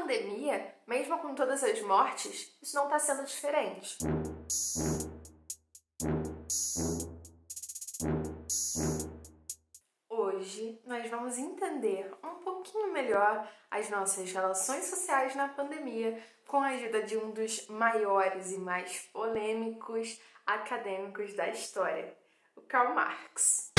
pandemia, mesmo com todas as mortes, isso não está sendo diferente. Hoje nós vamos entender um pouquinho melhor as nossas relações sociais na pandemia com a ajuda de um dos maiores e mais polêmicos acadêmicos da história, o Karl Marx.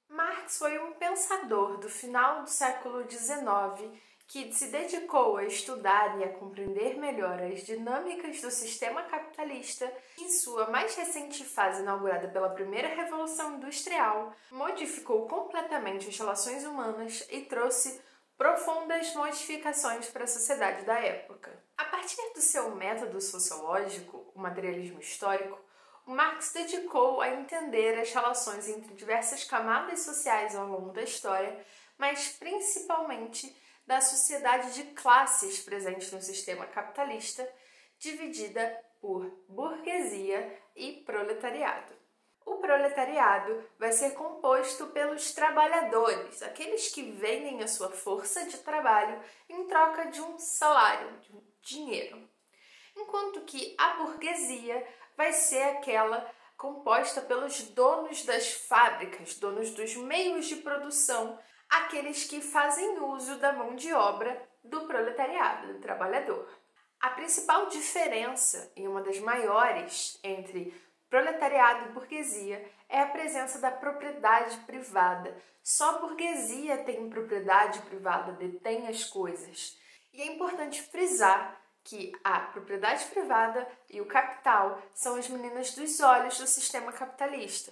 Marx foi um pensador do final do século XIX que se dedicou a estudar e a compreender melhor as dinâmicas do sistema capitalista. Em sua mais recente fase, inaugurada pela primeira Revolução Industrial, modificou completamente as relações humanas e trouxe profundas modificações para a sociedade da época. A partir do seu método sociológico, o materialismo histórico, Marx dedicou a entender as relações entre diversas camadas sociais ao longo da história, mas principalmente da sociedade de classes presente no sistema capitalista, dividida por burguesia e proletariado. O proletariado vai ser composto pelos trabalhadores, aqueles que vendem a sua força de trabalho em troca de um salário, de um dinheiro. Enquanto que a burguesia vai ser aquela composta pelos donos das fábricas, donos dos meios de produção, aqueles que fazem uso da mão de obra do proletariado, do trabalhador. A principal diferença, e uma das maiores, entre proletariado e burguesia é a presença da propriedade privada. Só a burguesia tem propriedade privada, detém as coisas. E é importante frisar que a propriedade privada e o capital são as meninas dos olhos do sistema capitalista.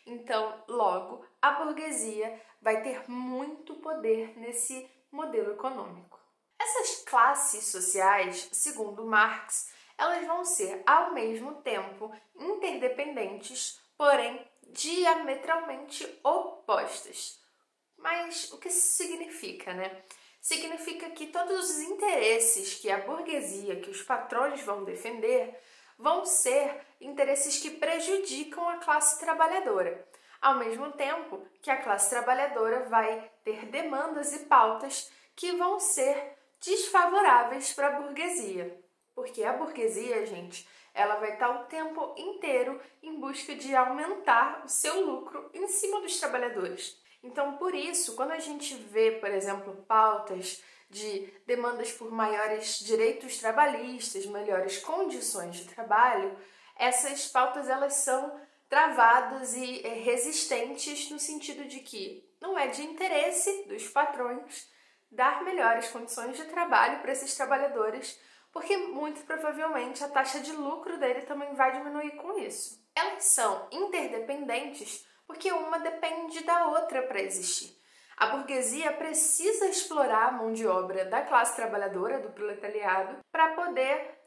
Então, logo, a burguesia vai ter muito poder nesse modelo econômico. Essas classes sociais, segundo Marx, elas vão ser, ao mesmo tempo, interdependentes, porém diametralmente opostas. Mas o que isso significa, né? Significa que todos os interesses que a burguesia, que os patrões vão defender, vão ser interesses que prejudicam a classe trabalhadora, ao mesmo tempo que a classe trabalhadora vai ter demandas e pautas que vão ser desfavoráveis para a burguesia. Porque a burguesia, gente, ela vai estar o tempo inteiro em busca de aumentar o seu lucro em cima dos trabalhadores. Então, por isso, quando a gente vê, por exemplo, pautas de demandas por maiores direitos trabalhistas, melhores condições de trabalho, essas pautas elas são travadas e resistentes no sentido de que não é de interesse dos patrões dar melhores condições de trabalho para esses trabalhadores, porque muito provavelmente a taxa de lucro dele também vai diminuir com isso. Elas são interdependentes porque uma depende da outra para existir. A burguesia precisa explorar a mão de obra da classe trabalhadora, do proletariado, para poder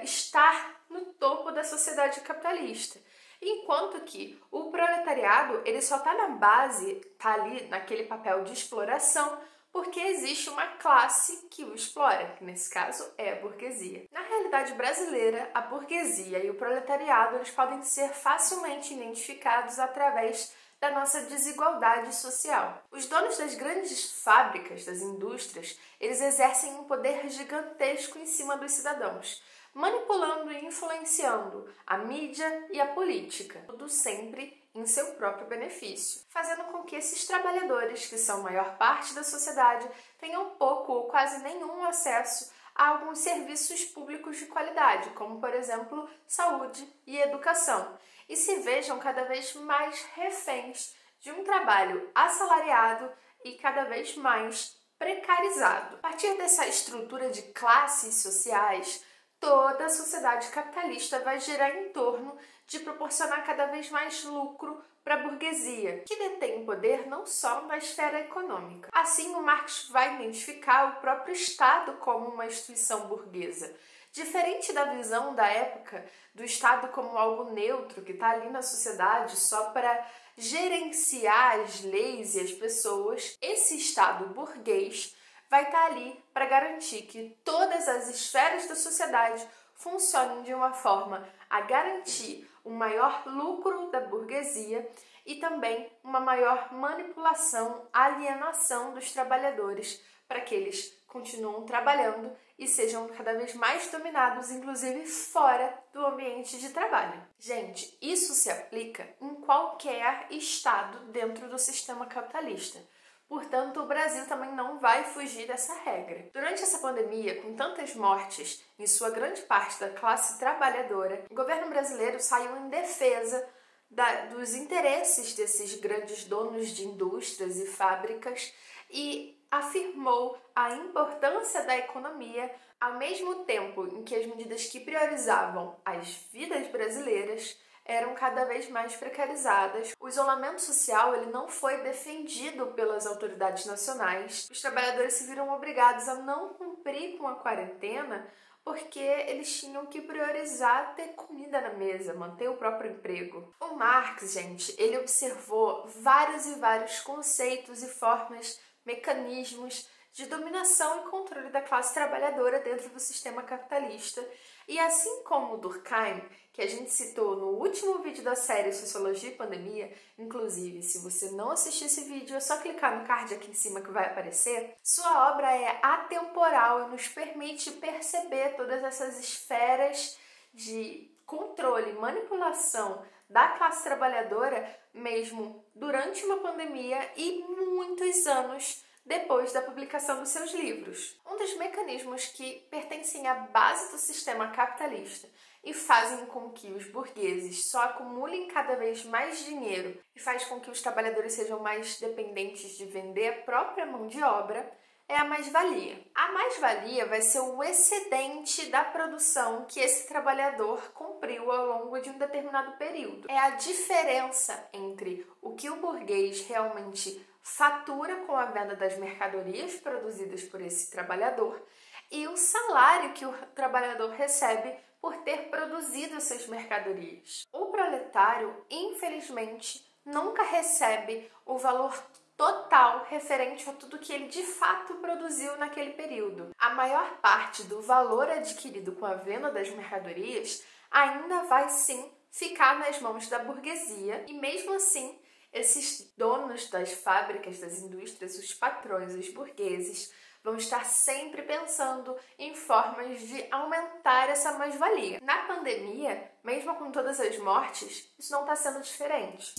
estar no topo da sociedade capitalista. Enquanto que o proletariado ele só está na base, está ali naquele papel de exploração, porque existe uma classe que o explora, que nesse caso é a burguesia. Na realidade brasileira, a burguesia e o proletariado eles podem ser facilmente identificados através da nossa desigualdade social. Os donos das grandes fábricas, das indústrias, eles exercem um poder gigantesco em cima dos cidadãos, manipulando e influenciando a mídia e a política, tudo sempre em seu próprio benefício, fazendo com que esses trabalhadores, que são a maior parte da sociedade, tenham pouco ou quase nenhum acesso a alguns serviços públicos de qualidade, como, por exemplo, saúde e educação, e se vejam cada vez mais reféns de um trabalho assalariado e cada vez mais precarizado. A partir dessa estrutura de classes sociais, toda a sociedade capitalista vai girar em torno de proporcionar cada vez mais lucro para a burguesia, que detém poder não só na esfera econômica. Assim, o Marx vai identificar o próprio Estado como uma instituição burguesa. Diferente da visão da época do Estado como algo neutro, que está ali na sociedade só para gerenciar as leis e as pessoas, esse Estado burguês vai estar ali para garantir que todas as esferas da sociedade funcionem de uma forma a garantir um maior lucro da burguesia e também uma maior manipulação, alienação dos trabalhadores para que eles continuem trabalhando e sejam cada vez mais dominados, inclusive fora do ambiente de trabalho. Gente, isso se aplica em qualquer estado dentro do sistema capitalista. Portanto, o Brasil também não vai fugir dessa regra. Durante essa pandemia, com tantas mortes, em sua grande parte da classe trabalhadora, o governo brasileiro saiu em defesa dos interesses desses grandes donos de indústrias e fábricas e afirmou a importância da economia, ao mesmo tempo em que as medidas que priorizavam as vidas brasileiras eram cada vez mais precarizadas. O isolamento social ele não foi defendido pelas autoridades nacionais. Os trabalhadores se viram obrigados a não cumprir com a quarentena porque eles tinham que priorizar ter comida na mesa, manter o próprio emprego. O Marx, gente, ele observou vários e vários conceitos e formas, mecanismos de dominação e controle da classe trabalhadora dentro do sistema capitalista. E assim como o Durkheim, que a gente citou no último vídeo da série Sociologia e Pandemia, inclusive, se você não assistiu esse vídeo, é só clicar no card aqui em cima que vai aparecer, sua obra é atemporal e nos permite perceber todas essas esferas de controle e manipulação da classe trabalhadora mesmo durante uma pandemia e muitos anos depois da publicação dos seus livros. Um dos mecanismos que pertencem à base do sistema capitalista e fazem com que os burgueses só acumulem cada vez mais dinheiro e faz com que os trabalhadores sejam mais dependentes de vender a própria mão de obra é a mais-valia. A mais-valia vai ser o excedente da produção que esse trabalhador cumpriu ao longo de um determinado período. É a diferença entre o que o burguês realmente fatura com a venda das mercadorias produzidas por esse trabalhador e o salário que o trabalhador recebe por ter produzido essas mercadorias. O proletário, infelizmente, nunca recebe o valor total referente a tudo que ele de fato produziu naquele período. A maior parte do valor adquirido com a venda das mercadorias ainda vai sim ficar nas mãos da burguesia e mesmo assim esses donos das fábricas, das indústrias, os patrões, os burgueses, vão estar sempre pensando em formas de aumentar essa mais-valia. Na pandemia, mesmo com todas as mortes, isso não está sendo diferente.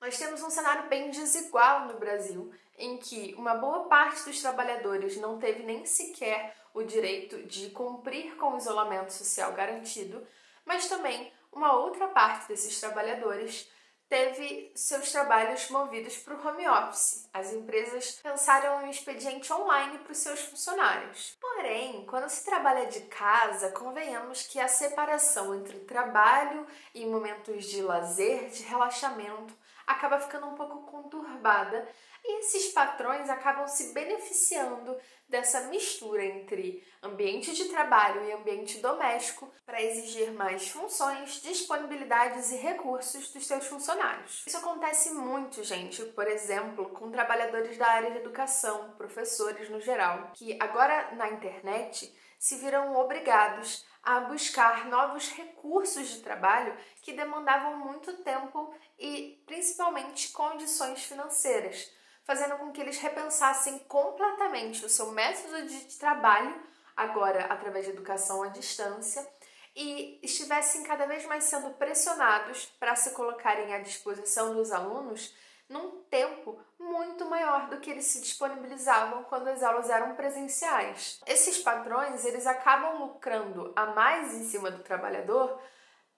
Nós temos um cenário bem desigual no Brasil, em que uma boa parte dos trabalhadores não teve nem sequer o direito de cumprir com o isolamento social garantido, mas também uma outra parte desses trabalhadores teve seus trabalhos movidos para o home office. As empresas pensaram em um expediente online para os seus funcionários. Porém, quando se trabalha de casa, convenhamos que a separação entre o trabalho e momentos de lazer, de relaxamento, acaba ficando um pouco conturbada e esses patrões acabam se beneficiando dessa mistura entre ambiente de trabalho e ambiente doméstico para exigir mais funções, disponibilidades e recursos dos seus funcionários. Isso acontece muito, gente, por exemplo, com trabalhadores da área de educação, professores no geral, que agora na internet se viram obrigados a buscar novos recursos de trabalho que demandavam muito tempo e principalmente condições financeiras, fazendo com que eles repensassem completamente o seu método de trabalho, agora através de educação à distância, e estivessem cada vez mais sendo pressionados para se colocarem à disposição dos alunos num tempo muito maior do que eles se disponibilizavam quando as aulas eram presenciais. Esses patrões, eles acabam lucrando a mais em cima do trabalhador,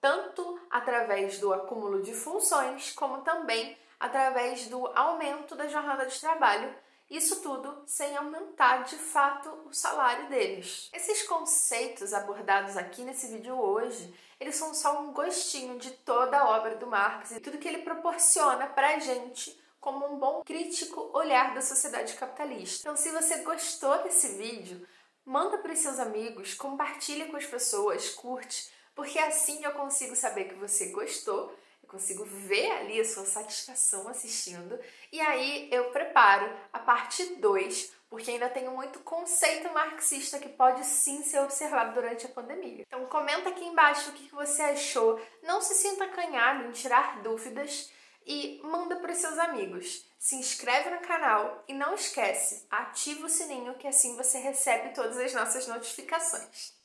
tanto através do acúmulo de funções, como também através do aumento da jornada de trabalho, isso tudo sem aumentar de fato o salário deles. Esses conceitos abordados aqui nesse vídeo hoje, eles são só um gostinho de toda a obra do Marx e tudo que ele proporciona pra gente como um bom crítico olhar da sociedade capitalista. Então, se você gostou desse vídeo, manda para os seus amigos, compartilha com as pessoas, curte, porque assim eu consigo saber que você gostou, eu consigo ver ali a sua satisfação assistindo, e aí eu preparo a parte 2 porque ainda tem muito conceito marxista que pode sim ser observado durante a pandemia. Então comenta aqui embaixo o que você achou, não se sinta acanhado em tirar dúvidas e manda para os seus amigos. Se inscreve no canal e não esquece, ativa o sininho que assim você recebe todas as nossas notificações.